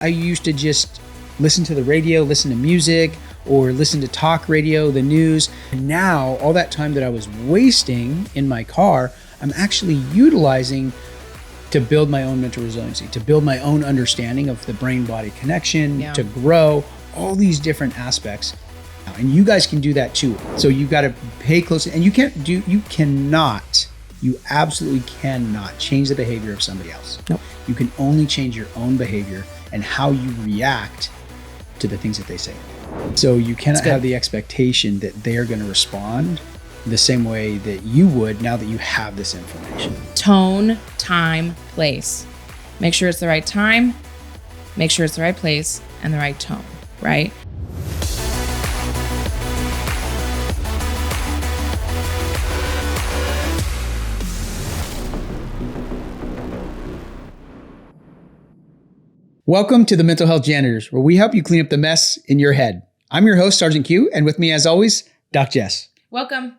I used to just listen to the radio, listen to music, or listen to talk radio, the news. And now all that time that I was wasting in my car, I'm actually utilizing to build my own mental resiliency, to build my own understanding of the brain-body connection, to grow, all these different aspects. And you guys can do that too. So you've got to pay close, and you absolutely cannot change the behavior of somebody else. Nope. You can only change your own behavior and how you react to the things that they say. So you cannot have the expectation that they're going to respond the same way that you would now that you have this information. Tone, time, place. Make sure it's the right time, make sure it's the right place, and the right tone, right? Welcome to the Mental Health Janitors, where we help you clean up the mess in your head. I'm your host, Sergeant Q, and with me as always, Doc Jess. Welcome.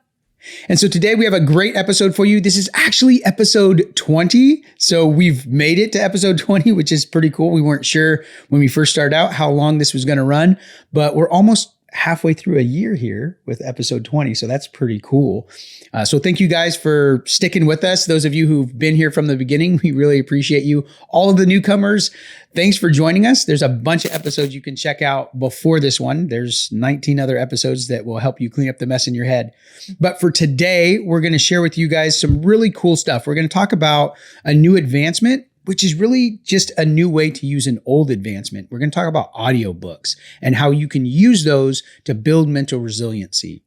And so today we have a great episode for you. This is actually episode 20. So we've made it to episode 20, which is pretty cool. We weren't sure when we first started out how long this was going to run, but we're almost halfway through a year here with episode 20. So that's pretty cool. So thank you guys for sticking with us. Those of you who've been here from the beginning, we really appreciate you. All of the newcomers, thanks for joining us. There's a bunch of episodes you can check out before this one. There's 19 other episodes that will help you clean up the mess in your head. But for today, we're going to share with you guys some really cool stuff. We're going to talk about a new advancement, which is really just a new way to use an old advancement. We're going to talk about audiobooks and how you can use those to build mental resiliency.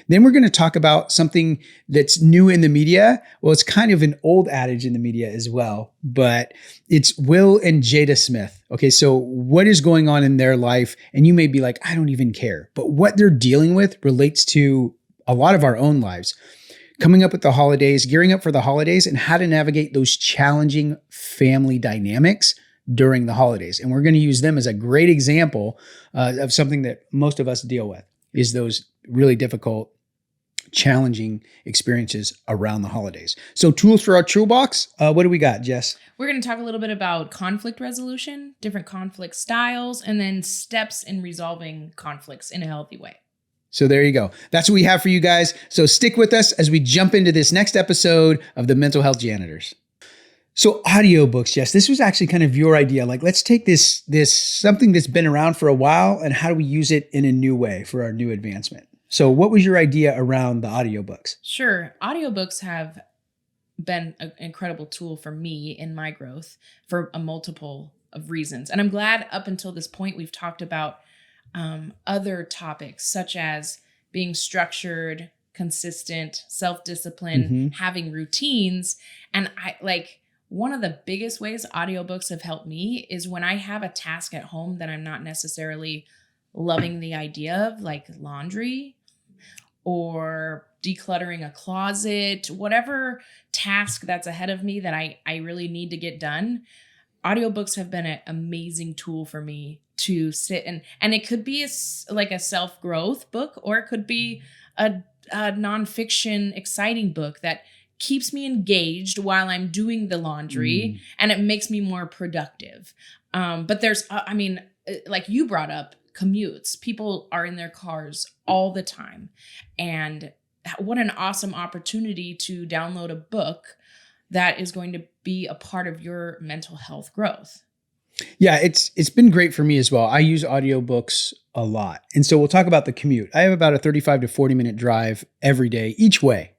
Then we're going to talk about something that's new in the media. Well, it's kind of an old adage in the media as well, but it's Will and Jada Smith. Okay, so what is going on in their life? And you may be like, I don't even care. But what they're dealing with relates to a lot of our own lives. Coming up with the holidays, gearing up for the holidays, and how to navigate those challenging family dynamics during the holidays. And we're going to use them as a great example of something that most of us deal with, is those really difficult, challenging experiences around the holidays. So tools for our toolbox. What do we got, Jess? We're going to talk a little bit about conflict resolution, different conflict styles, and then steps in resolving conflicts in a healthy way. So there you go. That's what we have for you guys. So stick with us as we jump into this next episode of the Mental Health Janitors. So audiobooks, Jess, this was actually kind of your idea. Like, let's take this something that's been around for a while, and how do we use it in a new way for our new advancement? So what was your idea around the audiobooks? Sure. Audiobooks have been an incredible tool for me in my growth for a multiple of reasons. And I'm glad up until this point, we've talked about other topics such as being structured, consistent, self-discipline, having routines. And one of the biggest ways audiobooks have helped me is when I have a task at home that I'm not necessarily loving the idea of, like laundry or decluttering a closet, whatever task that's ahead of me that I really need to get done. Audiobooks have been an amazing tool for me to sit and it could be like a self-growth book, or it could be a nonfiction exciting book that keeps me engaged while I'm doing the laundry and it makes me more productive. But there's, like you brought up, commutes. People are in their cars all the time. And what an awesome opportunity to download a book that is going to be a part of your mental health growth. Yeah, it's been great for me as well. I use audiobooks a lot. And so we'll talk about the commute. I have about a 35 to 40 minute drive every day, each way.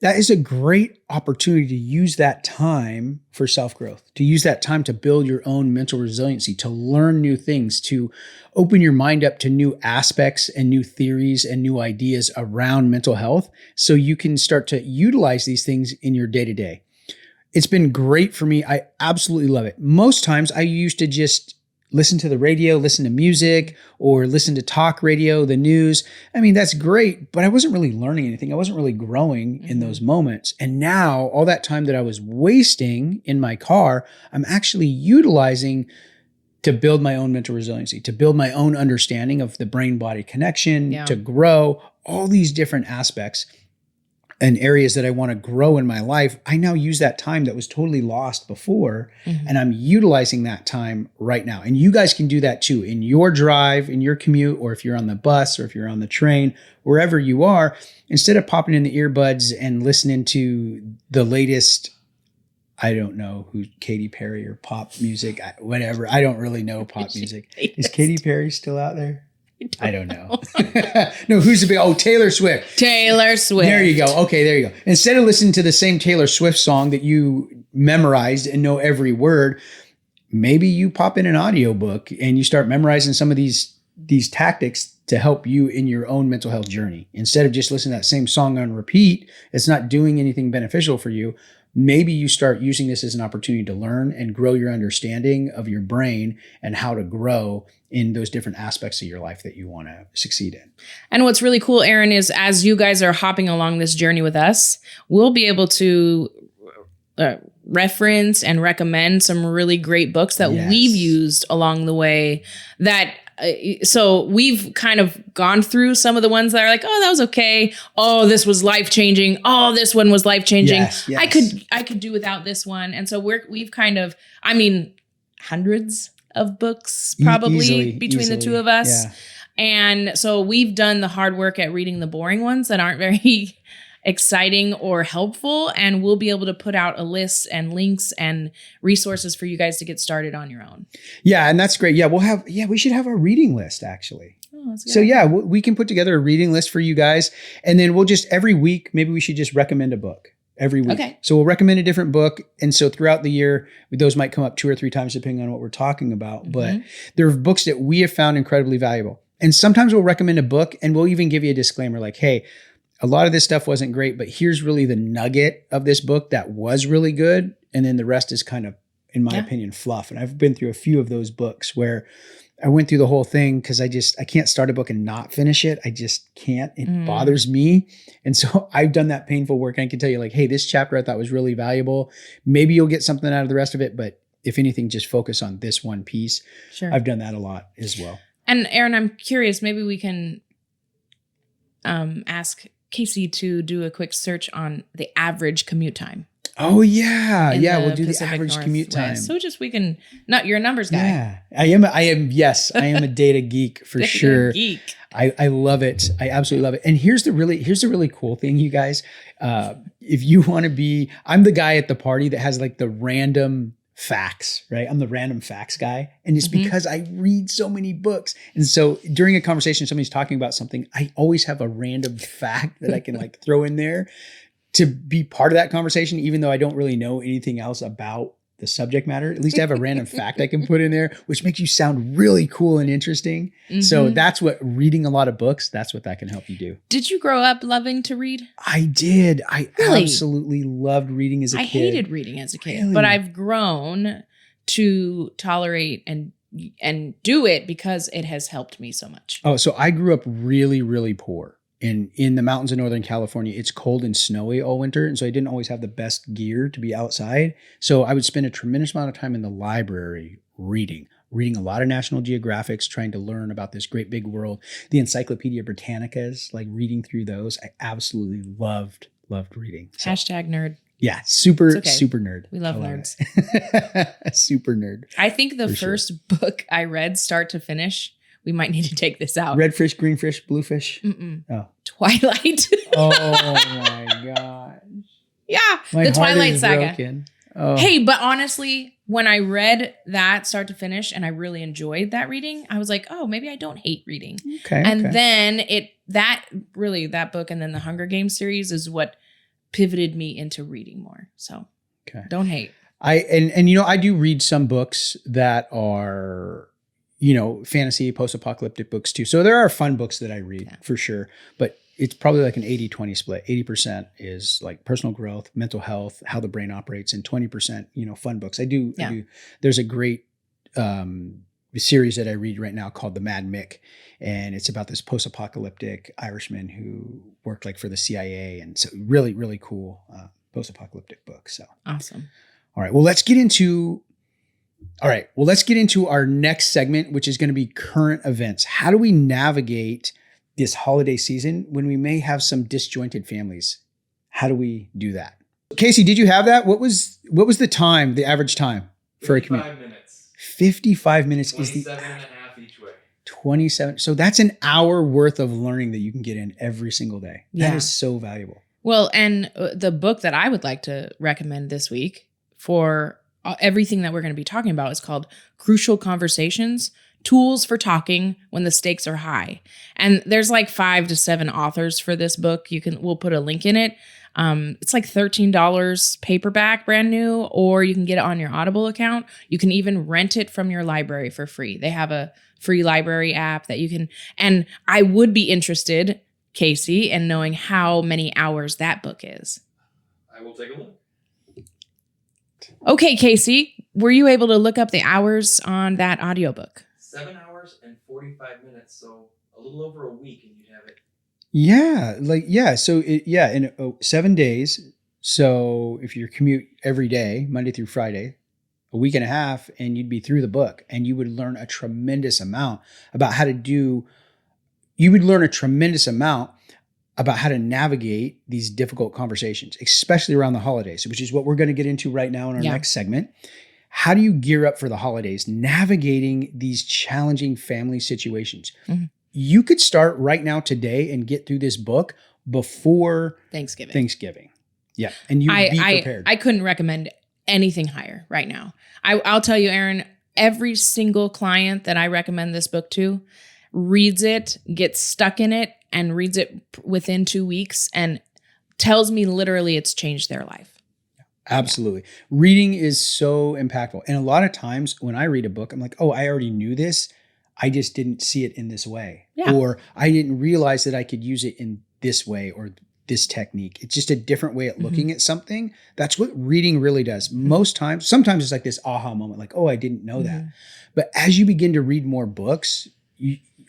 That is a great opportunity to use that time for self-growth, to use that time to build your own mental resiliency, to learn new things, to open your mind up to new aspects and new theories and new ideas around mental health, so you can start to utilize these things in your day-to-day. It's been great for me. I absolutely love it. Most times I used to just listen to the radio, listen to music, or listen to talk radio, the news. I mean, that's great, but I wasn't really learning anything. I wasn't really growing in those moments. And now all that time that I was wasting in my car, I'm actually utilizing to build my own mental resiliency, to build my own understanding of the brain-body connection, to grow, all these different aspects. and areas that I want to grow in my life, I now use that time that was totally lost before. And I'm utilizing that time right now. And you guys can do that too in your drive, in your commute, or if you're on the bus or if you're on the train, wherever you are, instead of popping in the earbuds and listening to the latest, I don't know who, Katy Perry or pop music, whatever. I don't really know pop music. Is Katy Perry still out there? I don't know. No, who's the big? Oh, Taylor Swift. Taylor Swift. There you go. Okay, there you go. Instead of listening to the same Taylor Swift song that you memorized and know every word, maybe you pop in an audiobook and you start memorizing some of these tactics to help you in your own mental health journey. Instead of just listening to that same song on repeat, it's not doing anything beneficial for you. Maybe you start using this as an opportunity to learn and grow your understanding of your brain and how to grow in those different aspects of your life that you want to succeed in. And what's really cool, Aaron, is as you guys are hopping along this journey with us, we'll be able to reference and recommend some really great books that we've used along the way that so we've kind of gone through some of the ones that are like, oh, that was okay. Oh, this was life-changing. Oh, this one was life-changing. Yes. I could do without this one. And so we've kind of, I mean, hundreds of books probably between the two of us. Yeah. And so we've done the hard work at reading the boring ones that aren't very exciting or helpful, and we'll be able to put out a list and links and resources for you guys to get started on your own. Yeah, and that's great. Yeah, we should have a reading list actually. Oh, that's good. So yeah, we can put together a reading list for you guys, and then we'll just every week, maybe we should just recommend a book every week. Okay. So we'll recommend a different book, and so throughout the year, those might come up 2 or 3 times depending on what we're talking about. But there are books that we have found incredibly valuable, and sometimes we'll recommend a book, and we'll even give you a disclaimer like, hey, a lot of this stuff wasn't great, but here's really the nugget of this book that was really good. And then the rest is kind of, in my opinion, fluff. And I've been through a few of those books where I went through the whole thing because I can't start a book and not finish it. I just can't. It bothers me. And so I've done that painful work. And I can tell you like, hey, this chapter I thought was really valuable. Maybe you'll get something out of the rest of it. But if anything, just focus on this one piece. Sure. I've done that a lot as well. And Aaron, I'm curious, maybe we can ask Casey to do a quick search on the average commute time. Oh yeah. Yeah. We'll do Pacific the average commute time. So just you're a numbers guy. Yeah. I am. Yes. I am a data geek for sure. Geek. I love it. I absolutely love it. And here's the really cool thing, you guys. If you want to be, I'm the guy at the party that has like the random facts, right? I'm the random facts guy. And it's because I read so many books. And so during a conversation, somebody's talking about something, I always have a random fact that I can like throw in there to be part of that conversation, even though I don't really know anything else about the subject matter. At least I have a random fact I can put in there, which makes you sound really cool and interesting. So that's what reading a lot of books, that's what that can help you do. Did you grow up loving to read? I did. I absolutely loved reading as a kid. I hated reading as a kid, but I've grown to tolerate and do it because it has helped me so much. Oh, so I grew up really, really poor. In the mountains of Northern California, it's cold and snowy all winter. And so I didn't always have the best gear to be outside. So I would spend a tremendous amount of time in the library reading a lot of National Geographics, trying to learn about this great big world. The Encyclopedia Britannicas, like reading through those. I absolutely loved reading. So, #nerd. Yeah, super nerd. We love nerds. Super nerd. I think the first book I read start to finish, we might need to take this out. Red fish, green fish, blue fish. Oh, Twilight. Oh my gosh. Yeah, the Twilight Saga. Oh. Hey, but honestly, when I read that start to finish and I really enjoyed that reading, I was like, oh, maybe I don't hate reading. Okay. And then that book and then the Hunger Games series is what pivoted me into reading more. So don't hate. I do read some books that are, fantasy, post-apocalyptic books too. So there are fun books that I read for sure, but it's probably like an 80-20 split. 80% is like personal growth, mental health, how the brain operates, and 20%, fun books. I do. There's a great series that I read right now called The Mad Mick. And it's about this post-apocalyptic Irishman who worked like for the CIA. And so really, really cool post-apocalyptic book. So awesome. All right. Well, let's get into our next segment, which is going to be current events. How do we navigate this holiday season when we may have some disjointed families? How do we do that? Casey, did you have that? What was the time, the average time for a commute? 55 minutes. 55 minutes is the 27 and a half each way. 27. So that's an hour worth of learning that you can get in every single day. Yeah. That is so valuable. Well, and the book that I would like to recommend this week for everything that we're going to be talking about is called Crucial Conversations: Tools for Talking When the Stakes Are High. And there's like 5 to 7 authors for this book. We'll put a link in it. It's like $13 paperback, brand new, or you can get it on your Audible account. You can even rent it from your library for free. They have a free library app that you can, and I would be interested, Casey, in knowing how many hours that book is. I will take a look. Okay, Casey, were you able to look up the hours on that audiobook? 7 hours and 45 minutes, so a little over a week, and you'd have it. Yeah. So in 7 days. So if you commute every day, Monday through Friday, a week and a half, and you'd be through the book, and you would learn a tremendous amount about how to navigate these difficult conversations, especially around the holidays, which is what we're going to get into right now in our next segment. How do you gear up for the holidays, navigating these challenging family situations? Mm-hmm. You could start right now today and get through this book before Thanksgiving. Yeah. And you'd be prepared. I couldn't recommend anything higher right now. I'll tell you, Aaron, every single client that I recommend this book to reads it, gets stuck in it, and reads it within 2 weeks and tells me literally it's changed their life. Absolutely. Yeah. Reading is so impactful. And a lot of times when I read a book, I'm like, oh, I already knew this. I just didn't see it in this way. Yeah. Or I didn't realize that I could use it in this way or this technique. It's just a different way of looking at something. That's what reading really does. Most times, sometimes it's like this aha moment, like, oh, I didn't know that. But as you begin to read more books,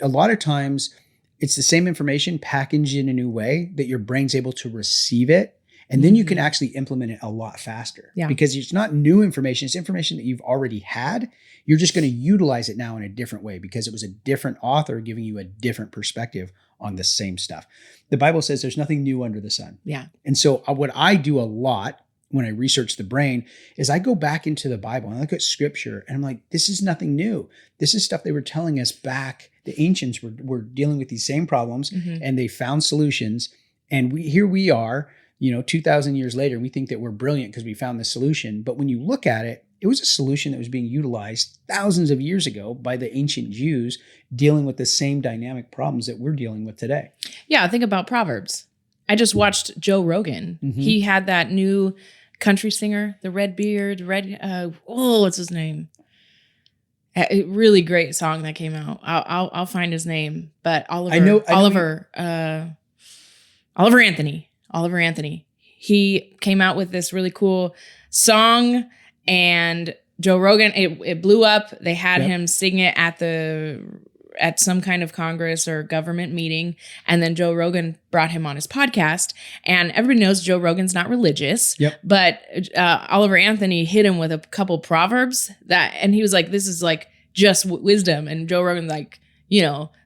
a lot of times it's the same information packaged in a new way that your brain's able to receive it. And then you can actually implement it a lot faster because it's not new information. It's information that you've already had. You're just going to utilize it now in a different way because it was a different author giving you a different perspective on the same stuff. The Bible says there's nothing new under the sun. Yeah. And so what I do a lot when I research the brain is I go back into the Bible and I look at scripture and I'm like, this is nothing new. This is stuff they were telling us back. The ancients were dealing with these same problems and they found solutions. And here we are, 2,000 years later, we think that we're brilliant because we found the solution. But when you look at it, it was a solution that was being utilized thousands of years ago by the ancient Jews dealing with the same dynamic problems that we're dealing with today. Yeah, think about Proverbs. I just watched Joe Rogan. He had that new country singer, the red beard, what's his name? A really great song that came out. I'll find his name, but Oliver Anthony. He came out with this really cool song, and Joe Rogan, it blew up. They had him sing it at some kind of Congress or government meeting. And then Joe Rogan brought him on his podcast, and everybody knows Joe Rogan's not religious, but Oliver Anthony hit him with a couple proverbs and he was like, this is like just wisdom. And Joe Rogan's like,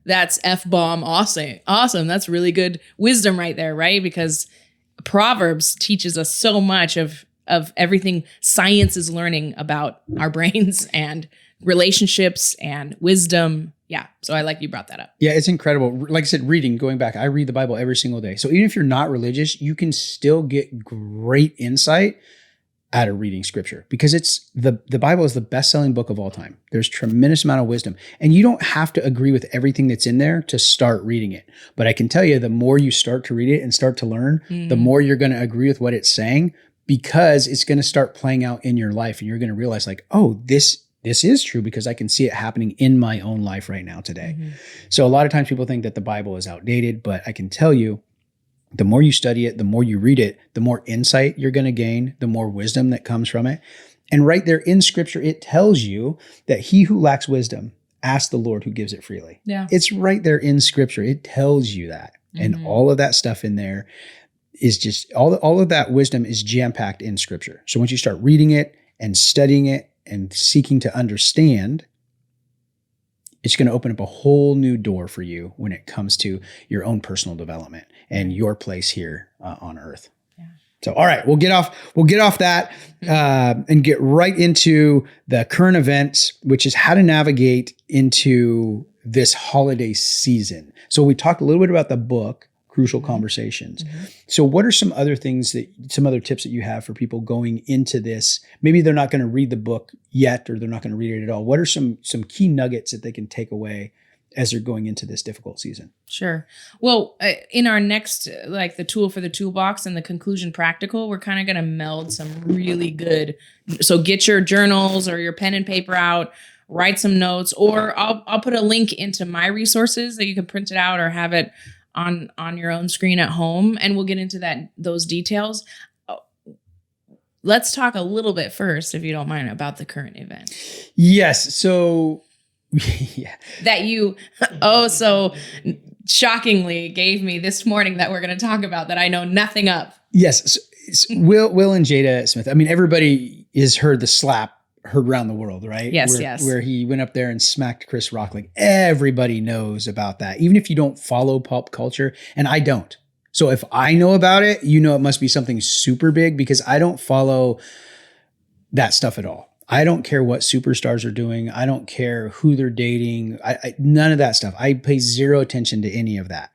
that's F-bomb awesome. That's really good wisdom right there, right? Because Proverbs teaches us so much of everything science is learning about our brains and relationships and wisdom. Yeah. So I like you brought that up. Yeah, it's incredible. Like I said, going back, I read the Bible every single day. So even if you're not religious, you can still get great insight out of reading scripture because it's the Bible is the best-selling book of all time. There's tremendous amount of wisdom, and you don't have to agree with everything that's in there to start reading it. But I can tell you, the more you start to read it and start to learn, the more you're going to agree with what it's saying because it's going to start playing out in your life, and you're going to realize like, oh, this is true because I can see it happening in my own life right now today. So a lot of times people think that the Bible is outdated, but I can tell you, the more you study it, the more you read it, the more insight you're going to gain, the more wisdom that comes from it. And right there in scripture, it tells you that he who lacks wisdom, ask the Lord who gives it freely. Yeah. It's right there in scripture. It tells you that. And all of that stuff in there is just, all of that wisdom is jam-packed in scripture. So once you start reading it and studying it and seeking to understand, it's going to open up a whole new door for you when it comes to your own personal development and your place here on earth. So, all right, we'll get off that and get right into the current events, which is how to navigate into this holiday season. So we talked a little bit about the book, Crucial Conversations. So what are some other tips that you have for people going into this? Maybe they're not going to read the book yet, or they're not going to read it at all. What are some key nuggets that they can take away as they're going into this difficult season? Sure. Well, in our next, like the tool for the toolbox and the conclusion practical, we're kind of going to meld some really good. So get your journals or your pen and paper out, write some notes, or I'll put a link into my resources that you can print it out or have it on your own screen at home. And we'll get into those details. Let's talk a little bit first, if you don't mind, about the current event. Yes. So yeah. That you so shockingly gave me this morning that we're going to talk about that I know nothing of. Yes. So Will and Jada Smith. I mean, everybody has heard the slap heard around the world, right? Yes, where he went up there and smacked Chris Rock. Like everybody knows about that, even if you don't follow pop culture, and I don't. So if I know about it, it must be something super big, because I don't follow that stuff at all. I don't care what superstars are doing. I don't care who they're dating. None of that stuff. I pay zero attention to any of that.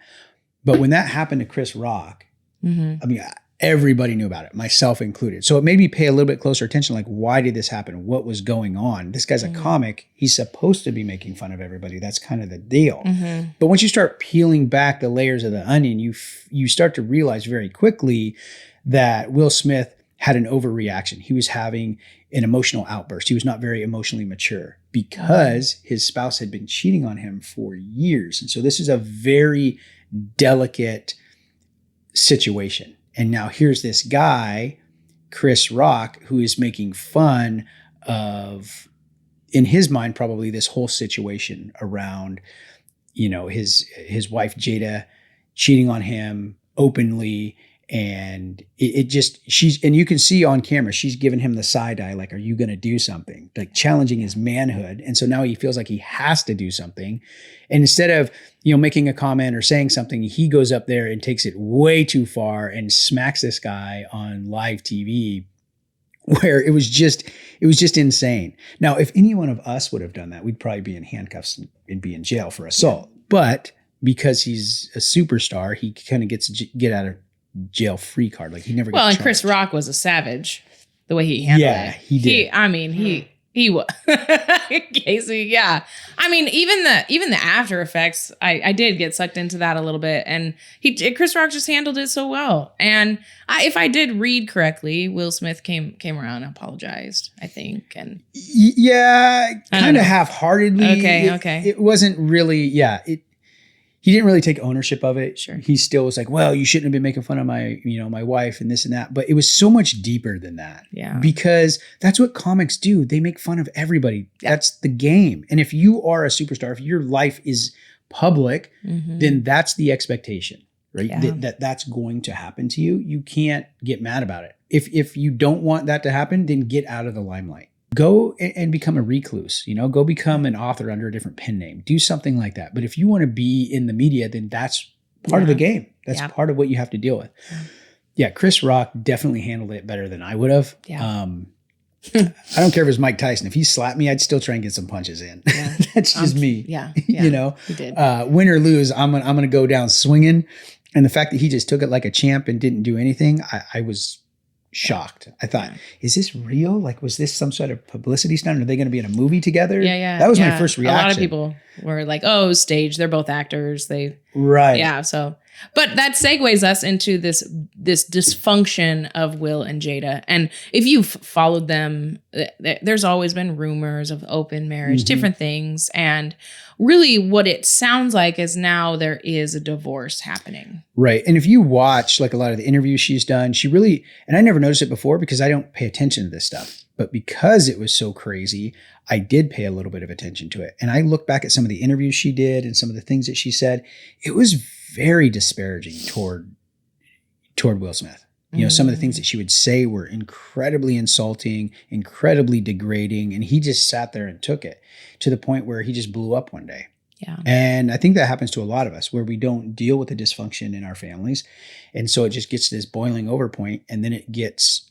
But when that happened to Chris Rock, I mean, everybody knew about it, myself included. So it made me pay a little bit closer attention. Like, why did this happen? What was going on? This guy's a comic. He's supposed to be making fun of everybody. That's kind of the deal. But once you start peeling back the layers of the onion, you start to realize very quickly that Will Smith had an overreaction. He was having an emotional outburst. He was not very emotionally mature because his spouse had been cheating on him for years. And so this is a very delicate situation. And now here's this guy, Chris Rock, who is making fun of, in his mind, probably this whole situation around, his wife Jada cheating on him openly. And and you can see on camera, she's giving him the side eye, like, are you going to do something? Like challenging his manhood. And so now he feels like he has to do something. And instead of, making a comment or saying something, he goes up there and takes it way too far and smacks this guy on live TV, where it was just insane. Now, if any one of us would have done that, we'd probably be in handcuffs and be in jail for assault. But because he's a superstar, he kind of gets to get out of jail free card. Like he never got charged. And Chris Rock was a savage the way he handled it. Yeah, he did. He was. Casey, yeah. I mean, even the after effects, I did get sucked into that a little bit, and Chris Rock just handled it so well. And if I did read correctly, Will Smith came around and apologized, I think, and kind of half-heartedly. Okay. It wasn't really. He didn't really take ownership of it. Sure. He still was like, well, you shouldn't have been making fun of my, my wife and this and that. But it was so much deeper than that. Yeah. Because that's what comics do. They make fun of everybody. Yeah. That's the game. And if you are a superstar, if your life is public, then that's the expectation, right? Yeah. That's going to happen to you. You can't get mad about it. If you don't want that to happen, then get out of the limelight. Go and become a recluse, go become an author under a different pen name. Do something like that. But if you want to be in the media, then that's part of the game. That's part of what you have to deal with. Yeah, Chris Rock definitely handled it better than I would have. Yeah. I don't care if it's Mike Tyson. If he slapped me, I'd still try and get some punches in. Yeah. That's just me. Yeah. He did. Win or lose, I'm gonna go down swinging. And the fact that he just took it like a champ and didn't do anything, I was shocked. I thought, is this real? Like, was this some sort of publicity stunt? Are they going to be in a movie together? Yeah. That was my first reaction. A lot of people were like, oh, stage. They're both actors. Right. Yeah. So, but that segues us into this dysfunction of Will and Jada. And if you've followed them, there's always been rumors of open marriage, different things. And really what it sounds like is now there is a divorce happening. Right. And if you watch like a lot of the interviews she's done, she really, and I never noticed it before because I don't pay attention to this stuff, but because it was so crazy, I did pay a little bit of attention to it. And I look back at some of the interviews she did and some of the things that she said, it was very disparaging toward Will Smith. Some of the things that she would say were incredibly insulting, incredibly degrading. And he just sat there and took it to the point where he just blew up one day. Yeah. And I think that happens to a lot of us where we don't deal with the dysfunction in our families. And so it just gets to this boiling over point, and then it gets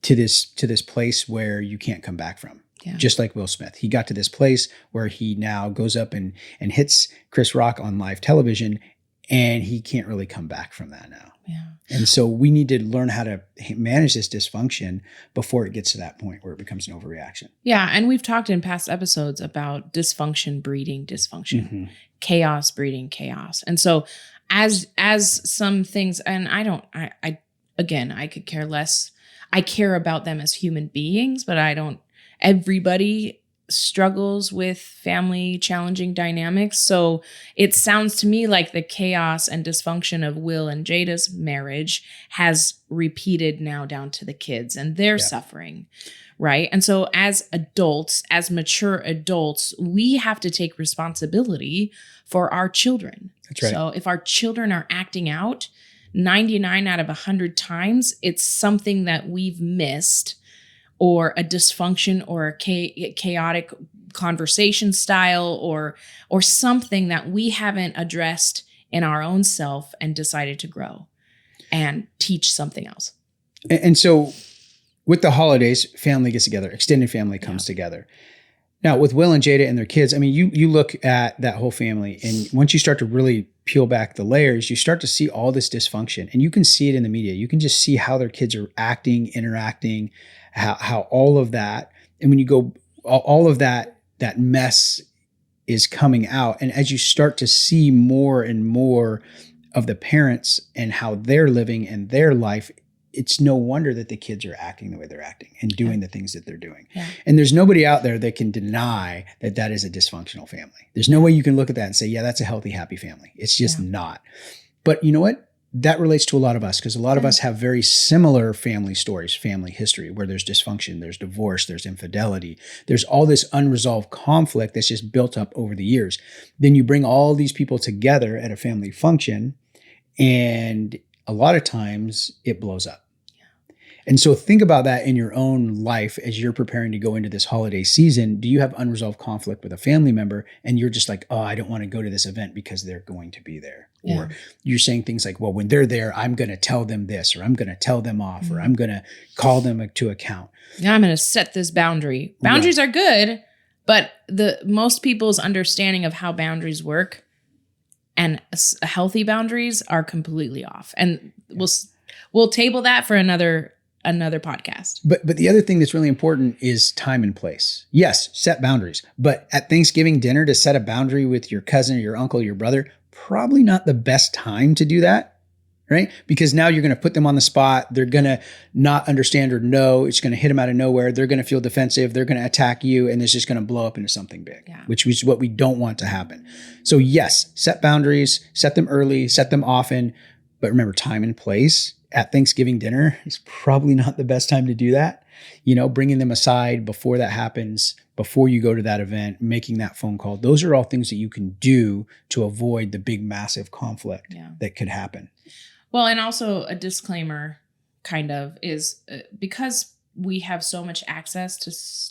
to this place where you can't come back from. Yeah. Just like Will Smith. He got to this place where he now goes up and hits Chris Rock on live television, and he can't really come back from that now. Yeah. And so we need to learn how to manage this dysfunction before it gets to that point where it becomes an overreaction. Yeah. And we've talked in past episodes about dysfunction breeding dysfunction, Mm-hmm. chaos breeding chaos. And so as some things, and I could care less. I care about them as human beings, but everybody struggles with family challenging dynamics. So it sounds to me like the chaos and dysfunction of Will and Jada's marriage has repeated now down to the kids, and they're suffering, right? And so as adults, as mature adults, we have to take responsibility for our children. That's right. So if our children are acting out 99 out of 100 times, it's something that we've missed, or a dysfunction, or a chaotic conversation style, or something that we haven't addressed in our own self and decided to grow and teach something else. And so with the holidays, family gets together, extended family comes together. Now with Will and Jada and their kids, I mean, you look at that whole family, and once you start to really peel back the layers, you start to see all this dysfunction, and you can see it in the media. You can just see how their kids are acting, interacting, how all of that. And when you go, all of that mess is coming out. And as you start to see more and more of the parents and how they're living and their life, it's no wonder that the kids are acting the way they're acting and doing the things that they're doing. Yeah. And there's nobody out there that can deny that that is a dysfunctional family. There's no way you can look at that and say, yeah, that's a healthy, happy family. It's just not. But you know what? That relates to a lot of us, because a lot of us have very similar family stories, family history, where there's dysfunction, there's divorce, there's infidelity, there's all this unresolved conflict that's just built up over the years. Then you bring all these people together at a family function, and a lot of times it blows up. And so think about that in your own life as you're preparing to go into this holiday season. Do you have unresolved conflict with a family member, and you're just like, oh, I don't want to go to this event because they're going to be there? Yeah. Or you're saying things like, well, when they're there, I'm going to tell them this, or I'm going to tell them off, or I'm going to call them to account. Yeah, I'm going to set this boundary. Boundaries are good, but most people's understanding of how boundaries work and healthy boundaries are completely off. And we'll table that for another podcast. But the other thing that's really important is time and place. Yes, set boundaries. But at Thanksgiving dinner, to set a boundary with your cousin or your uncle or your brother, probably not the best time to do that, right? Because now you're going to put them on the spot. They're going to not understand or know. It's going to hit them out of nowhere. They're going to feel defensive. They're going to attack you, and it's just going to blow up into something big, which is what we don't want to happen. So yes, set boundaries, set them early, set them often. But remember, time and place. At Thanksgiving dinner is probably not the best time to do that. You know, bringing them aside before that happens, before you go to that event, making that phone call. Those are all things that you can do to avoid the big, massive conflict that could happen. Well, and also a disclaimer kind of is because we have so much access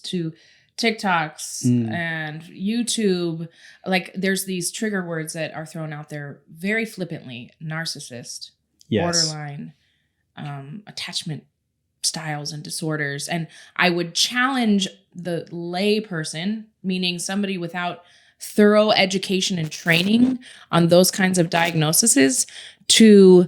to TikToks and YouTube, like there's these trigger words that are thrown out there very flippantly: narcissist, borderline, attachment styles and disorders. And I would challenge the lay person, meaning somebody without thorough education and training on those kinds of diagnoses, to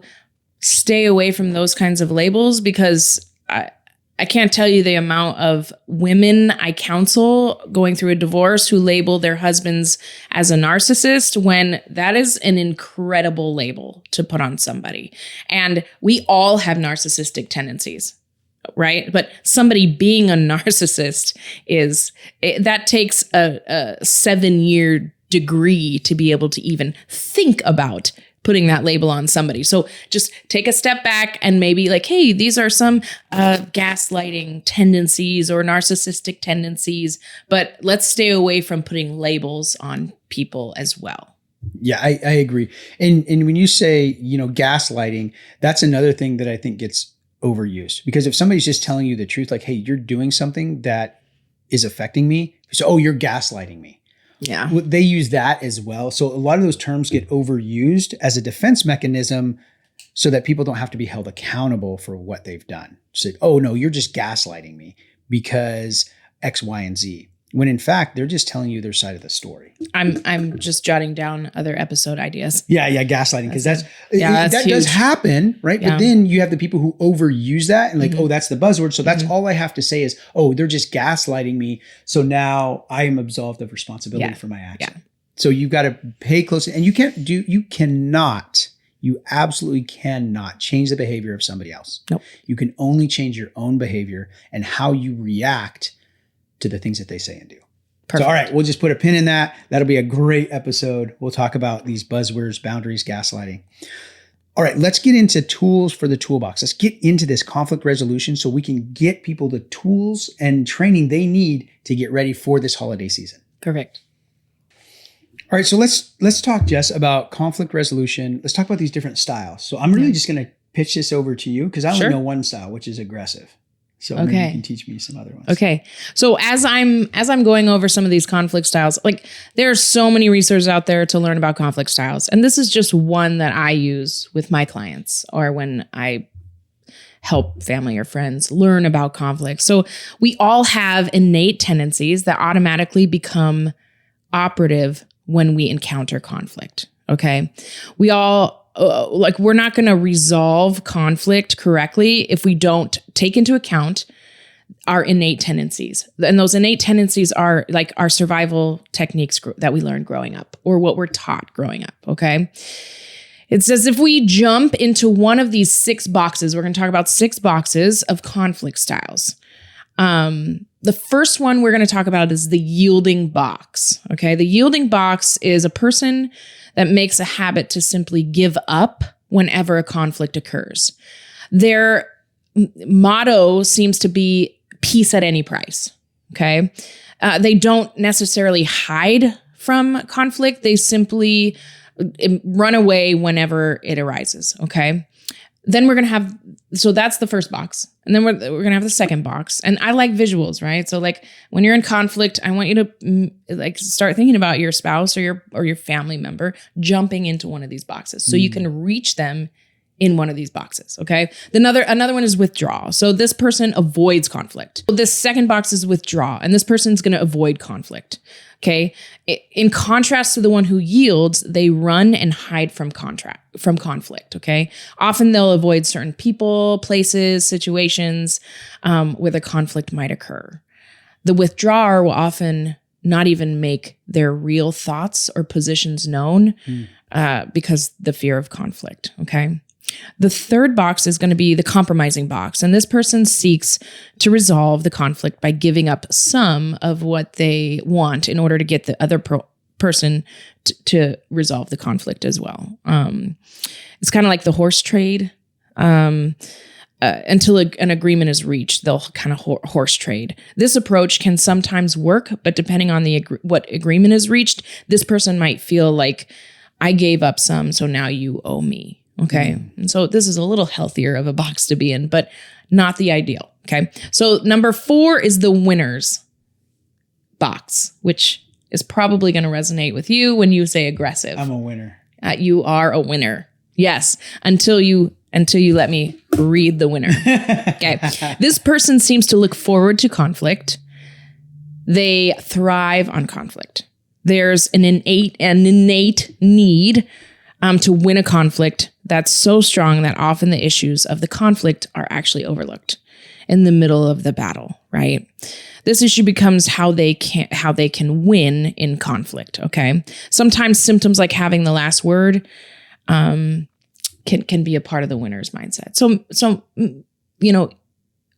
stay away from those kinds of labels, because I can't tell you the amount of women I counsel going through a divorce who label their husbands as a narcissist, when that is an incredible label to put on somebody. And we all have narcissistic tendencies, right? But somebody being a narcissist that takes a 7-year degree to be able to even think about putting that label on somebody. So just take a step back and maybe like, hey, these are some gaslighting tendencies or narcissistic tendencies, but let's stay away from putting labels on people as well. Yeah, I agree. And when you say, gaslighting, that's another thing that I think gets overused, because if somebody's just telling you the truth, like, hey, you're doing something that is affecting me. So, oh, you're gaslighting me. Yeah. They use that as well. So a lot of those terms get overused as a defense mechanism so that people don't have to be held accountable for what they've done. Say, oh no, you're just gaslighting me because X, Y, and Z. When in fact, they're just telling you their side of the story. I'm just jotting down other episode ideas. Yeah, gaslighting, because that huge. does happen, right? Yeah. But then you have the people who overuse that and like, oh, that's the buzzword. So that's all I have to say is, oh, they're just gaslighting me. So now I am absolved of responsibility for my action. Yeah. So you've got to pay close, and you absolutely cannot change the behavior of somebody else. Nope. You can only change your own behavior and how you react to the things that they say and do. Perfect. So, all right, we'll just put a pin in that. That'll be a great episode. We'll talk about these buzzwords, boundaries, gaslighting. All right, let's get into tools for the toolbox. Let's get into this conflict resolution so we can get people the tools and training they need to get ready for this holiday season. Perfect. All right, so let's talk, Jess, about conflict resolution. Let's talk about these different styles. So I'm really just going to pitch this over to you because I only know one style, which is aggressive. So maybe you can teach me some other ones. Okay. So as I'm going over some of these conflict styles, like there are so many resources out there to learn about conflict styles. And this is just one that I use with my clients or when I help family or friends learn about conflict. So we all have innate tendencies that automatically become operative when we encounter conflict. Okay. We all we're not going to resolve conflict correctly if we don't take into account our innate tendencies. And those innate tendencies are like our survival techniques that we learned growing up or what we're taught growing up. Okay. It says if we jump into one of these 6 boxes, we're going to talk about 6 boxes of conflict styles. The first one we're going to talk about is the yielding box. Okay. The yielding box is a person that makes a habit to simply give up whenever a conflict occurs. Their motto seems to be peace at any price. Okay. They don't necessarily hide from conflict. They simply run away whenever it arises. Okay. Then we're going to have, so that's the first box. And then we're going to have the second box. And I like visuals, right? So like when you're in conflict, I want you to like start thinking about your spouse or your family member jumping into one of these boxes so you can reach them in one of these boxes. Okay. Another one is withdraw. So this person avoids conflict. So this second box is withdraw, and this person's going to avoid conflict. Okay. In contrast to the one who yields, they run and hide from conflict. Okay. Often they'll avoid certain people, places, situations where the conflict might occur. The withdrawer will often not even make their real thoughts or positions known because the fear of conflict. Okay. The third box is going to be the compromising box. And this person seeks to resolve the conflict by giving up some of what they want in order to get the other person to resolve the conflict as well. It's kind of like the horse trade. Until an agreement is reached, they'll kind of horse trade. This approach can sometimes work, but depending on what agreement is reached, this person might feel like, I gave up some, so now you owe me. Okay. And so this is a little healthier of a box to be in, but not the ideal. Okay. So number 4 is the winners box, which is probably going to resonate with you when you say aggressive. I'm a winner. You are a winner. Yes. Until you let me read the winner. Okay. This person seems to look forward to conflict. They thrive on conflict. There's an innate need to win a conflict that's so strong that often the issues of the conflict are actually overlooked in the middle of the battle, right? This issue becomes how they can win in conflict, okay? Sometimes symptoms like having the last word can be a part of the winner's mindset. So you know,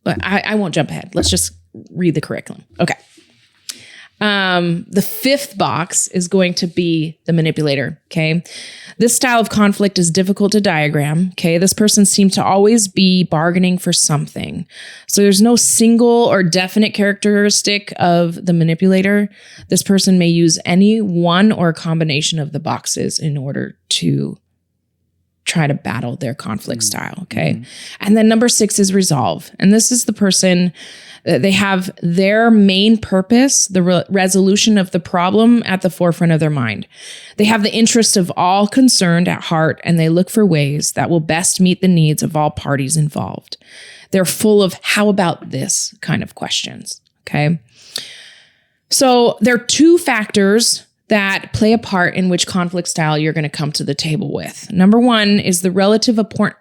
I won't jump ahead. Let's just read the curriculum. Okay. The 5th box is going to be the manipulator. Okay. This style of conflict is difficult to diagram. Okay. This person seems to always be bargaining for something. So there's no single or definite characteristic of the manipulator. This person may use any one or a combination of the boxes in order to try to battle their conflict style. Okay. And then number 6 is resolve. And this is the person, they have their main purpose, the resolution of the problem at the forefront of their mind. They have the interest of all concerned at heart, and they look for ways that will best meet the needs of all parties involved. They're full of how about this kind of questions. Okay. So there are 2 factors that play a part in which conflict style you're going to come to the table with. Number 1 is the relative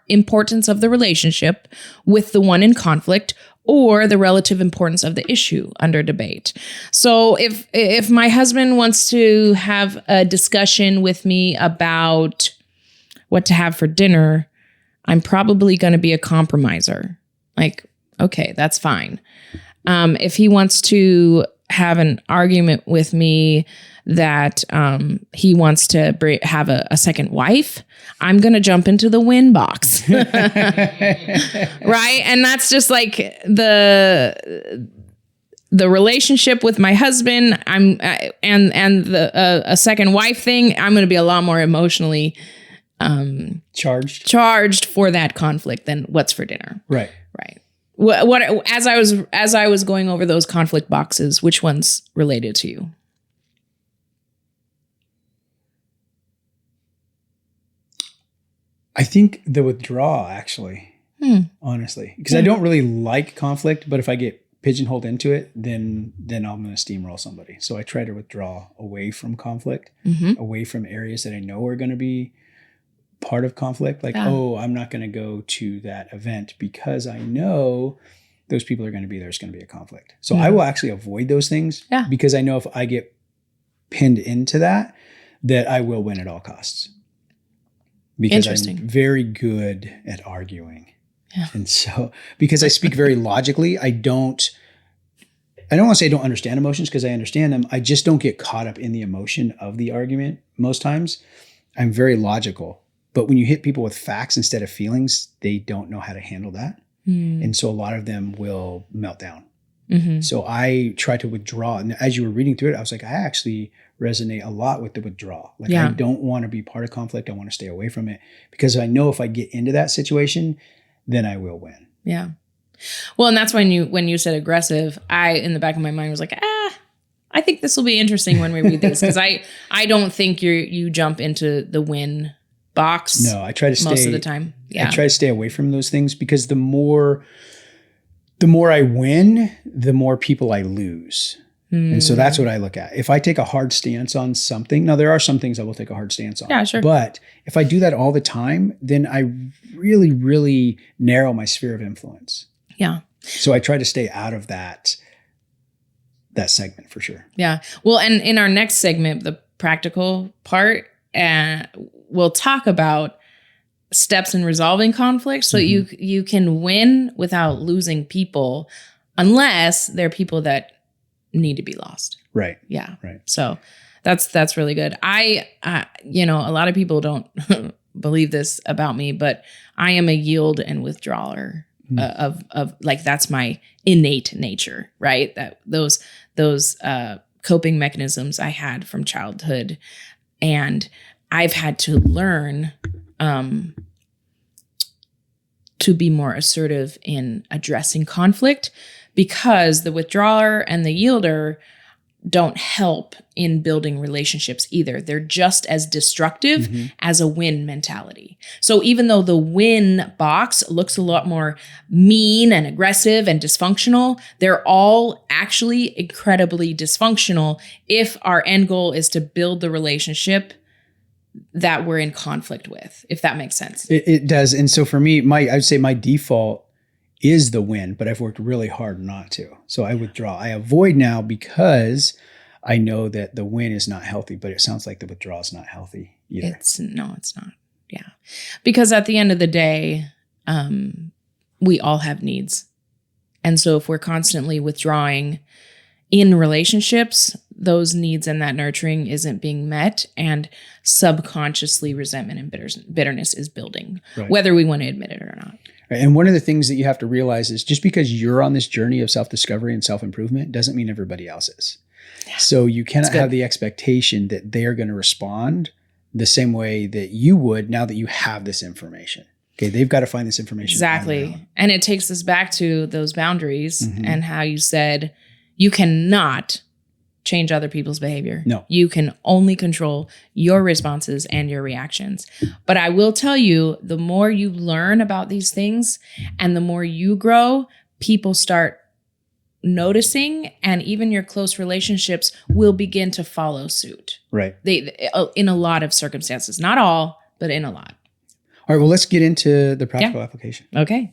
importance of the relationship with the one in conflict, or the relative importance of the issue under debate. So if my husband wants to have a discussion with me about what to have for dinner, I'm probably going to be a compromiser. Like, okay, that's fine. If he wants to have an argument with me that he wants to have a second wife, I'm going to jump into the win box. Right? And that's just like the relationship with my husband. And a second wife thing, I'm going to be a lot more emotionally charged for that conflict than what's for dinner. Right. Right. What as I was going over those conflict boxes, which ones related to you? I think the withdrawal, actually, honestly, because I don't really like conflict, but if I get pigeonholed into it, then I'm going to steamroll somebody. So I try to withdraw away from conflict, away from areas that I know are going to be part of conflict. Like, I'm not going to go to that event because I know those people are going to be there. It's going to be a conflict. So I will actually avoid those things because I know if I get pinned into that I will win at all costs. Because I'm very good at arguing. Yeah. And so, because I speak very logically, I don't want to say I don't understand emotions, because I understand them. I just don't get caught up in the emotion of the argument most times. I'm very logical. But when you hit people with facts instead of feelings, they don't know how to handle that. And so a lot of them will melt down. So I try to withdraw. And as you were reading through it, I was like, I actually resonate a lot with the withdrawal. Like, I don't want to be part of conflict. I want to stay away from it, because I know if I get into that situation, then I will win. Yeah. Well, and that's when you said aggressive, in the back of my mind was like, I think this will be interesting when we read this, because I don't think you jump into the win box. No, I try to stay most of the time. Yeah. I try to stay away from those things, because the more I win, the more people I lose. And so that's what I look at. If I take a hard stance on something, now there are some things I will take a hard stance on. Yeah, sure. But if I do that all the time, then I really, really narrow my sphere of influence. Yeah. So I try to stay out of that segment for sure. Yeah. Well, and in our next segment, the practical part, we'll talk about steps in resolving conflict, so you can win without losing people, unless they're people that need to be lost. Right. Yeah. Right. So that's really good. A lot of people don't believe this about me, but I am a yield and withdrawer of like, that's my innate nature, right? That those coping mechanisms I had from childhood, and I've had to learn to be more assertive in addressing conflict, because the withdrawer and the yielder don't help in building relationships either. They're just as destructive as a win mentality. So even though the win box looks a lot more mean and aggressive and dysfunctional, they're all actually incredibly dysfunctional if our end goal is to build the relationship that we're in conflict with, if that makes sense. It does. And so for me, I would say my default is the win, but I've worked really hard not to. So I withdraw. I avoid now because I know that the win is not healthy, but it sounds like the withdrawal is not healthy either. It's not. Yeah. Because at the end of the day, we all have needs. And so if we're constantly withdrawing in relationships, those needs and that nurturing isn't being met, and subconsciously resentment and bitterness is building, whether we want to admit it or not. Right. And one of the things that you have to realize is, just because you're on this journey of self-discovery and self-improvement doesn't mean everybody else is. Yeah. So you cannot have the expectation that they are going to respond the same way that you would now that you have this information. Okay, they've got to find this information. Exactly. And it takes us back to those boundaries Mhm. and how you said you cannot change other people's behavior. No. You can only control your responses and your reactions. But I will tell you, the more you learn about these things and the more you grow, people start noticing, and even your close relationships will begin to follow suit. Right. They in a lot of circumstances, not all, but in a lot. All right, well, let's get into the practical application. Okay.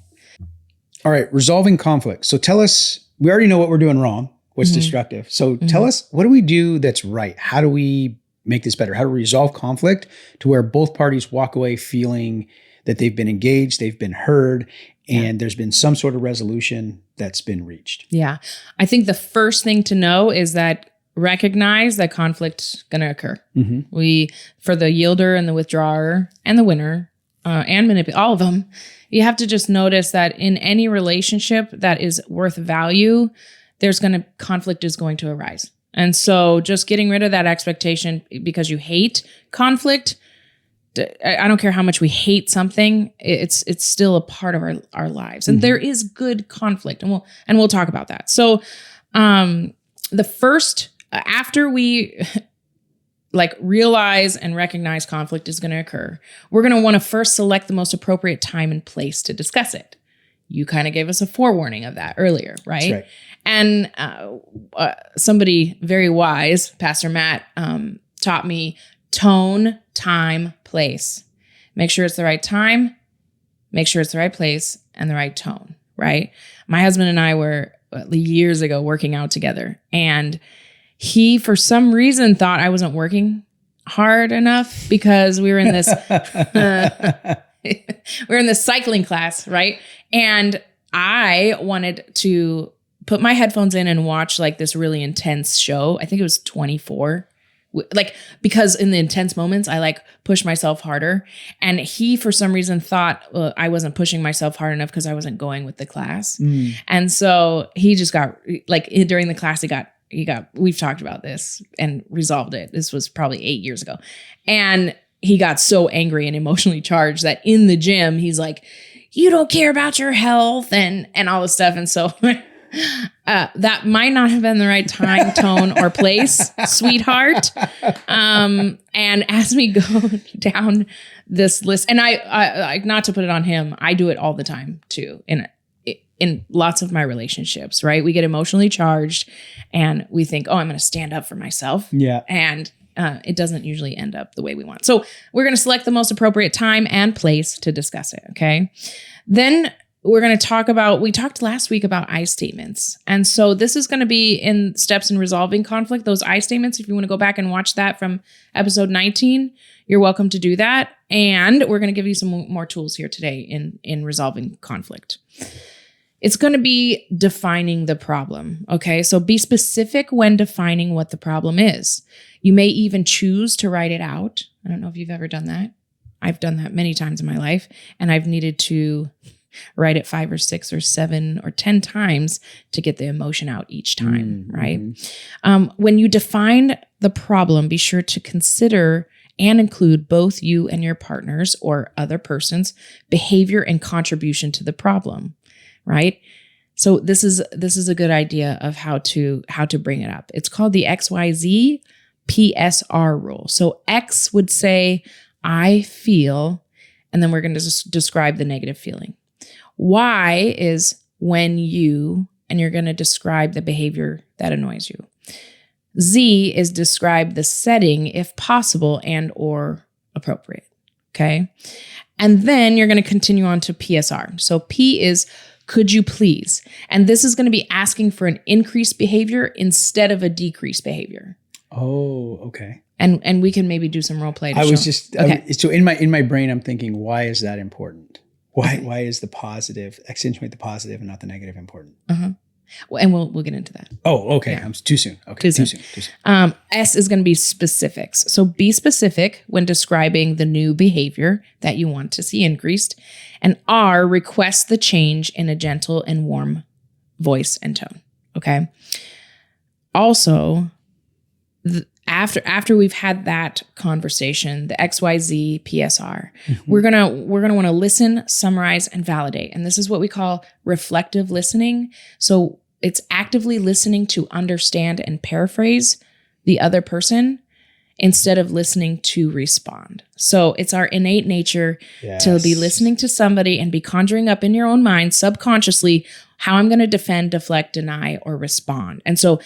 All right, resolving conflict. So tell us, we already know what we're doing wrong, what's Mhm. destructive. So tell us, what do we do that's right? How do we make this better? How do we resolve conflict to where both parties walk away feeling that they've been engaged, they've been heard, and there's been some sort of resolution that's been reached? Yeah. I think the first thing to know is that recognize that conflict's going to occur. Mm-hmm. For the yielder and the withdrawer and the winner and manipulator, all of them, you have to just notice that in any relationship that is worth value, conflict is going to arise. And so just getting rid of that expectation because you hate conflict, I don't care how much we hate something, it's still a part of our lives. And there is good conflict, and we'll talk about that. So the first, after we realize and recognize conflict is going to occur, we're going to want to first select the most appropriate time and place to discuss it. You kind of gave us a forewarning of that earlier, right? That's right. And somebody very wise, Pastor Matt, taught me tone, time, place. Make sure it's the right time, make sure it's the right place, and the right tone, right? My husband and I were years ago working out together, and he, for some reason, thought I wasn't working hard enough because we were in this cycling class, right? And I wanted to put my headphones in and watch this really intense show. I think it was 24. Because in the intense moments, I push myself harder. And he, for some reason, thought I wasn't pushing myself hard enough because I wasn't going with the class. And so he just got, during the class, we've talked about this and resolved it. This was probably 8 years ago. And he got so angry and emotionally charged that in the gym, he's like, you don't care about your health and all this stuff. And so that might not have been the right time, tone, or place, sweetheart. And as we go down this list, and I not to put it on him, I do it all the time too, in lots of my relationships, right? We get emotionally charged and we think, oh, I'm going to stand up for myself. Yeah. And it doesn't usually end up the way we want. So we're going to select the most appropriate time and place to discuss it. Okay. Then we're going to talk about, we talked last week about I statements. And so this is going to be in steps in resolving conflict. Those I statements, if you want to go back and watch that from episode 19, you're welcome to do that. And we're going to give you some more tools here today in resolving conflict. It's going to be defining the problem. Okay. So be specific when defining what the problem is. You may even choose to write it out. I don't know if you've ever done that. I've done that many times in my life, and I've needed to write it 5 or 6 or 7 or 10 times to get the emotion out each time, right? When you define the problem, be sure to consider and include both you and your partner's or other person's behavior and contribution to the problem, right? So this is a good idea of how to bring it up. It's called the XYZ PSR rule. So X would say, I feel, and then we're going to describe the negative feeling. Y is when you, and you're going to describe the behavior that annoys you. Z is describe the setting, if possible, and or appropriate. Okay. And then you're going to continue on to PSR. So P is, could you please? And this is going to be asking for an increased behavior instead of a decreased behavior. Oh, okay. And we can maybe do some role play. So in my brain, I'm thinking, why is that important? Why is the positive, accentuate the positive and not the negative important? Well, and we'll get into that. Oh, okay. Yeah. I'm too soon. Okay. Too soon. S is going to be specifics. So be specific when describing the new behavior that you want to see increased. And R, request the change in a gentle and warm voice and tone. Okay. Also, after we've had that conversation, the XYZ PSR, we're gonna want to listen, summarize, and validate. And this is what we call reflective listening. So it's actively listening to understand and paraphrase the other person instead of listening to respond. So it's our innate nature to be listening to somebody and be conjuring up in your own mind subconsciously how I'm going to defend, deflect, deny, or respond. And so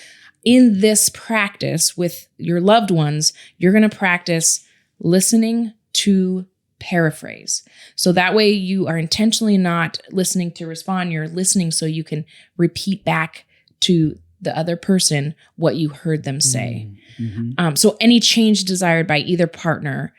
in this practice with your loved ones, you're going to practice listening to paraphrase. So that way you are intentionally not listening to respond. You're listening so you can repeat back to the other person what you heard them say. So any change desired by either partner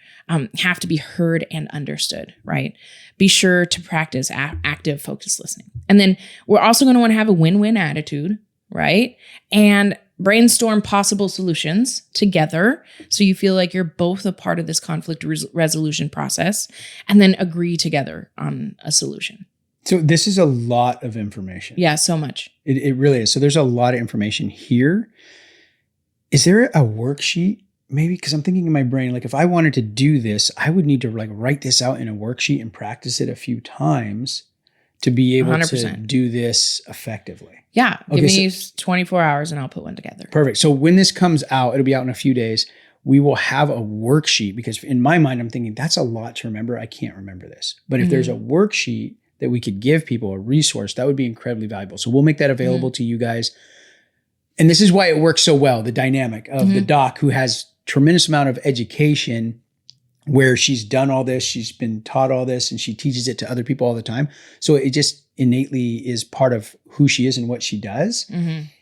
have to be heard and understood, right? Be sure to practice active focused listening. And then we're also going to want to have a win-win attitude, right? And brainstorm possible solutions together so you feel like you're both a part of this conflict resolution process, and then agree together on a solution. So this is a lot of information. Yeah, so much. It really is. So there's a lot of information here. Is there a worksheet? Maybe, because I'm thinking in my brain, like if I wanted to do this, I would need to like write this out in a worksheet and practice it a few times to be able 100%. to do this effectively. Yeah. Okay, Give me 24 hours and I'll put one together. Perfect. So when this comes out, it'll be out in a few days. We will have a worksheet because in my mind, I'm thinking that's a lot to remember. I can't remember this. But if there's a worksheet that we could give people, a resource, that would be incredibly valuable. So we'll make that available to you guys. And this is why it works so well, the dynamic of the doc who has tremendous amount of education where she's done all this, she's been taught all this, and she teaches it to other people all the time. So it just innately is part of who she is and what she does.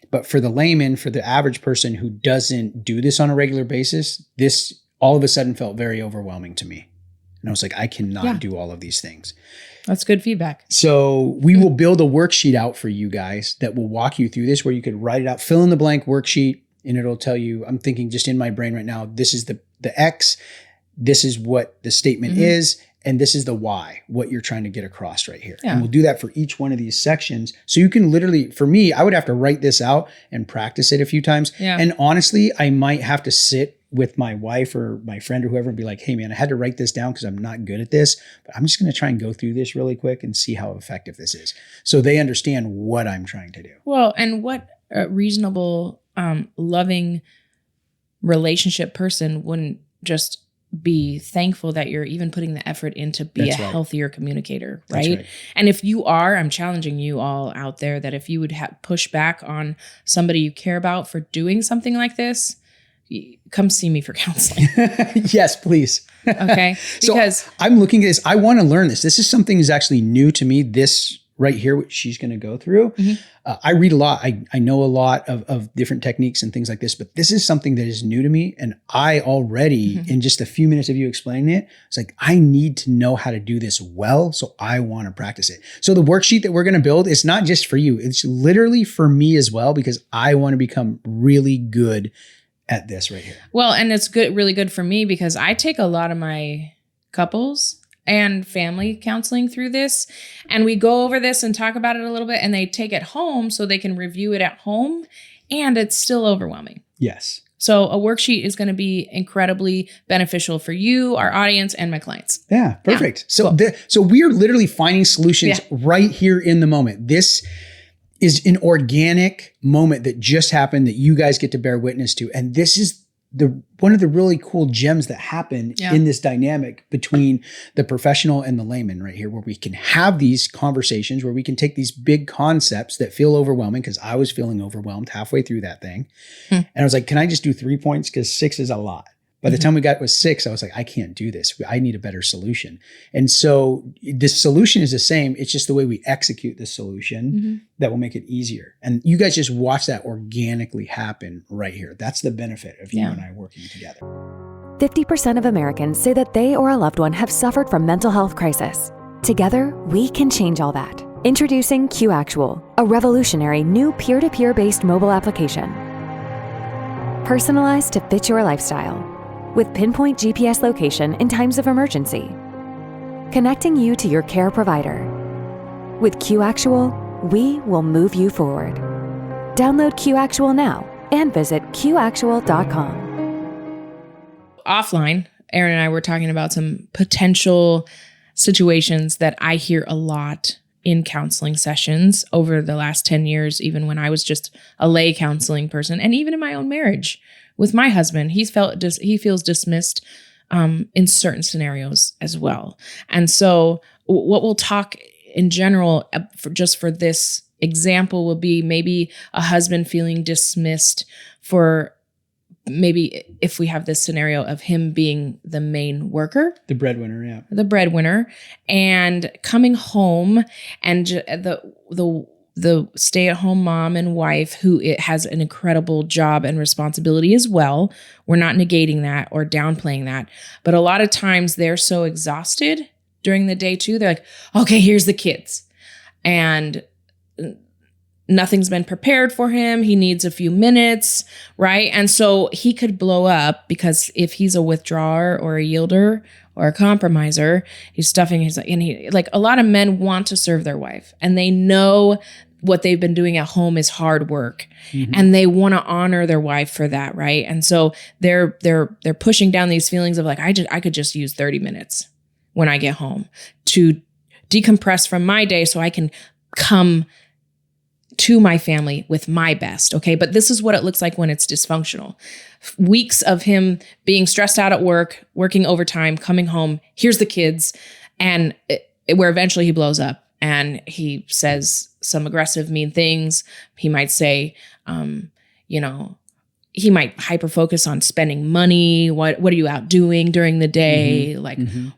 But for the layman, for the average person who doesn't do this on a regular basis, this all of a sudden felt very overwhelming to me. And I was like, I cannot do all of these things. That's good feedback. So we will build a worksheet out for you guys that will walk you through this, where you could write it out, fill in the blank worksheet, and it'll tell you, I'm thinking just in my brain right now, this is the X, this is what the statement is, and this is the why, what you're trying to get across right here. And we'll do that for each one of these sections. So you can literally, for me, I would have to write this out and practice it a few times. And honestly, I might have to sit with my wife or my friend or whoever and be like, hey man, I had to write this down because I'm not good at this, but I'm just going to try and go through this really quick and see how effective this is. So they understand what I'm trying to do. Well, and what a reasonable, loving relationship person wouldn't just be thankful that you're even putting the effort in to be That's a right. healthier communicator, That's right? right. And if you are, I'm challenging you all out there that if you would push back on somebody you care about for doing something like this, come see me for counseling. Yes, please. Okay. Because so I'm looking at this. I want to learn this. This is something that's actually new to me. This right here, what she's going to go through. I read a lot. I know a lot of different techniques and things like this, but this is something that is new to me. And I already, in just a few minutes of you explaining it, it's like, I need to know how to do this well. So I want to practice it. So the worksheet that we're going to build, it's not just for you. It's literally for me as well, because I want to become really good at this right here. well, and it's good, really good for me because I take a lot of my couples and family counseling through this, and we go over this and talk about it a little bit, and they take it home so they can review it at home, and it's still overwhelming. Yes. So a worksheet is going to be incredibly beneficial for you, our audience, and my clients. Yeah, perfect. So cool. So we're literally finding solutions right here in the moment. This is an organic moment that just happened that you guys get to bear witness to. And this is one of the really cool gems that happen in this dynamic between the professional and the layman right here, where we can have these conversations, where we can take these big concepts that feel overwhelming, because I was feeling overwhelmed halfway through that thing. And I was like, can I just do 3 points? Because 6 is a lot. By the time we got with 6, I was like, I can't do this. I need a better solution. And so the solution is the same. It's just the way we execute the solution that will make it easier. And you guys just watch that organically happen right here. That's the benefit of you and I working together. 50% of Americans say that they or a loved one have suffered from mental health crisis. Together, we can change all that. Introducing QActual, a revolutionary new peer-to-peer based mobile application. Personalized to fit your lifestyle, with pinpoint GPS location in times of emergency. Connecting you to your care provider. With QActual, we will move you forward. Download QActual now and visit QActual.com. offline, Aaron and I were talking about some potential situations that I hear a lot in counseling sessions over the last 10 years, even when I was just a lay counseling person, and even in my own marriage with my husband, he feels dismissed in certain scenarios as well. And so what we'll talk in general for this example will be maybe a husband feeling dismissed for maybe if we have this scenario of him being the main worker, The breadwinner, yeah. the breadwinner, and coming home, and the stay-at-home mom and wife who has an incredible job and responsibility as well. We're not negating that or downplaying that, but a lot of times they're so exhausted during the day too. They're like, okay, here's the kids, and nothing's been prepared for him. He needs a few minutes, right? And so he could blow up because if he's a withdrawer or a yielder or a compromiser, he's stuffing his, and he, like a lot of men want to serve their wife and they know what they've been doing at home is hard work, and they want to honor their wife for that, right? And so they're pushing down these feelings of like, I could just use 30 minutes when I get home to decompress from my day so I can come to my family with my best. Okay. But this is what it looks like when it's dysfunctional. Weeks of him being stressed out at work, working overtime, coming home, here's the kids, and where eventually he blows up and he says some aggressive, mean things. He might say, he might hyper focus on spending money. What are you out doing during the day?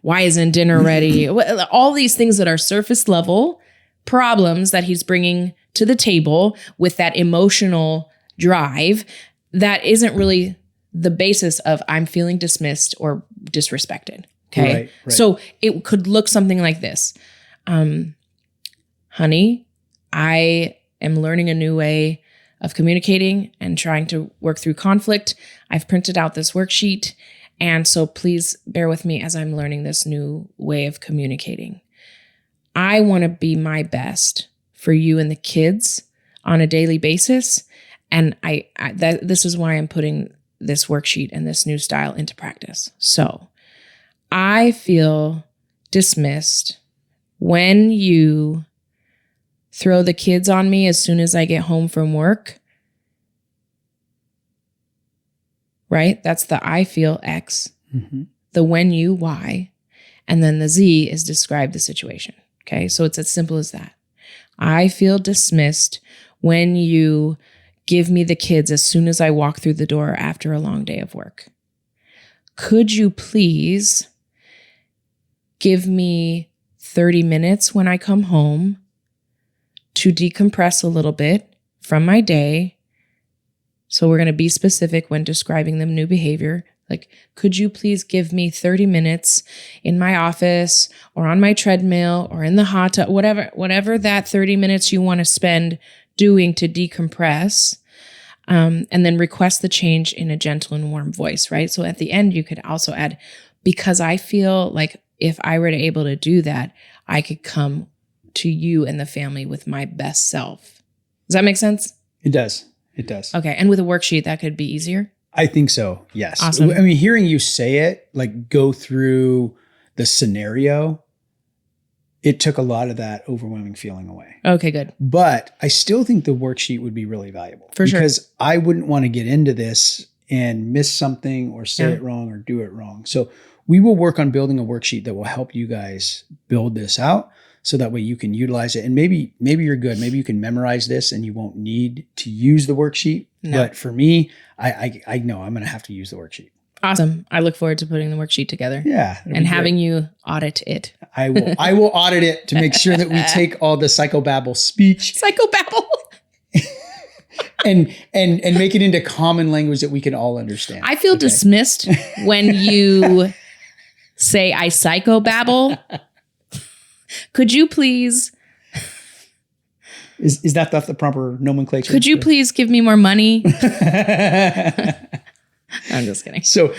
Why isn't dinner ready? All these things that are surface level problems that he's bringing to the table with that emotional drive that isn't really the basis of I'm feeling dismissed or disrespected. Okay. Right. So it could look something like this. Honey, I am learning a new way of communicating and trying to work through conflict. I've printed out this worksheet. And so please bear with me as I'm learning this new way of communicating. I want to be my best for you and the kids on a daily basis. And this is why I'm putting this worksheet and this new style into practice. So I feel dismissed when you throw the kids on me as soon as I get home from work. Right? That's the I feel X, the when you Y, and then the Z is describe the situation. Okay. So it's as simple as that. I feel dismissed when you give me the kids as soon as I walk through the door after a long day of work. Could you please give me 30 minutes when I come home to decompress a little bit from my day? So we're going to be specific when describing the new behavior. Like, could you please give me 30 minutes in my office or on my treadmill or in the hot tub, whatever that 30 minutes you want to spend doing to decompress, and then request the change in a gentle and warm voice, right? So at the end, you could also add, because I feel like if I were able to do that, I could come to you and the family with my best self. Does that make sense? It does. It does. Okay. And with a worksheet, that could be easier? I think so. Yes. Awesome. I mean, hearing you say it, like go through the scenario, it took a lot of that overwhelming feeling away. Okay, good. But I still think the worksheet would be really valuable. For sure. Because I wouldn't want to get into this and miss something or say it wrong or do it wrong. So we will work on building a worksheet that will help you guys build this out. So that way you can utilize it. And maybe you're good. Maybe you can memorize this and you won't need to use the worksheet. No. But for me, I know I'm going to have to use the worksheet. Awesome. I look forward to putting the worksheet together. Yeah. And having you audit it. I will audit it to make sure that we take all the psychobabble speech. Psychobabble. and make it into common language that we can all understand. I feel dismissed when you say I psychobabble. Could you please? Is that the proper nomenclature? Could you please give me more money? I'm just kidding. So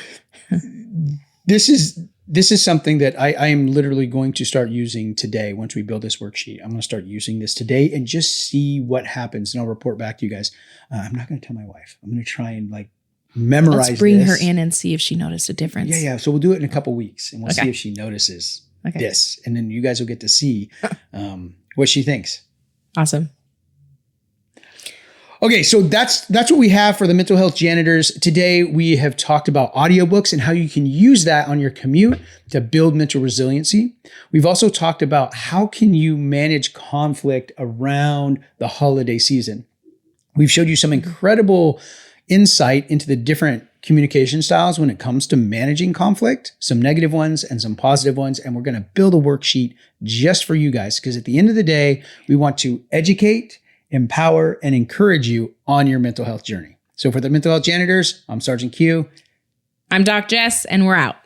this is something that I am literally going to start using today. Once we build this worksheet, I'm going to start using this today and just see what happens. And I'll report back to you guys. I'm not going to tell my wife. I'm going to try and memorize Let's bring this. her in and see if she noticed a difference. Yeah. So we'll do it in a couple weeks and we'll Okay. see if she notices Okay. this. And then you guys will get to see what she thinks. Awesome. Okay, so that's what we have for the Mental Health Janitors. Today, we have talked about audiobooks and how you can use that on your commute to build mental resiliency. We've also talked about how can you manage conflict around the holiday season. We've showed you some incredible insight into the different communication styles when it comes to managing conflict, some negative ones and some positive ones. And we're going to build a worksheet just for you guys, because at the end of the day, we want to educate, empower, and encourage you on your mental health journey. So for the Mental Health Janitors, I'm Sergeant Q. I'm Doc Jess, and we're out.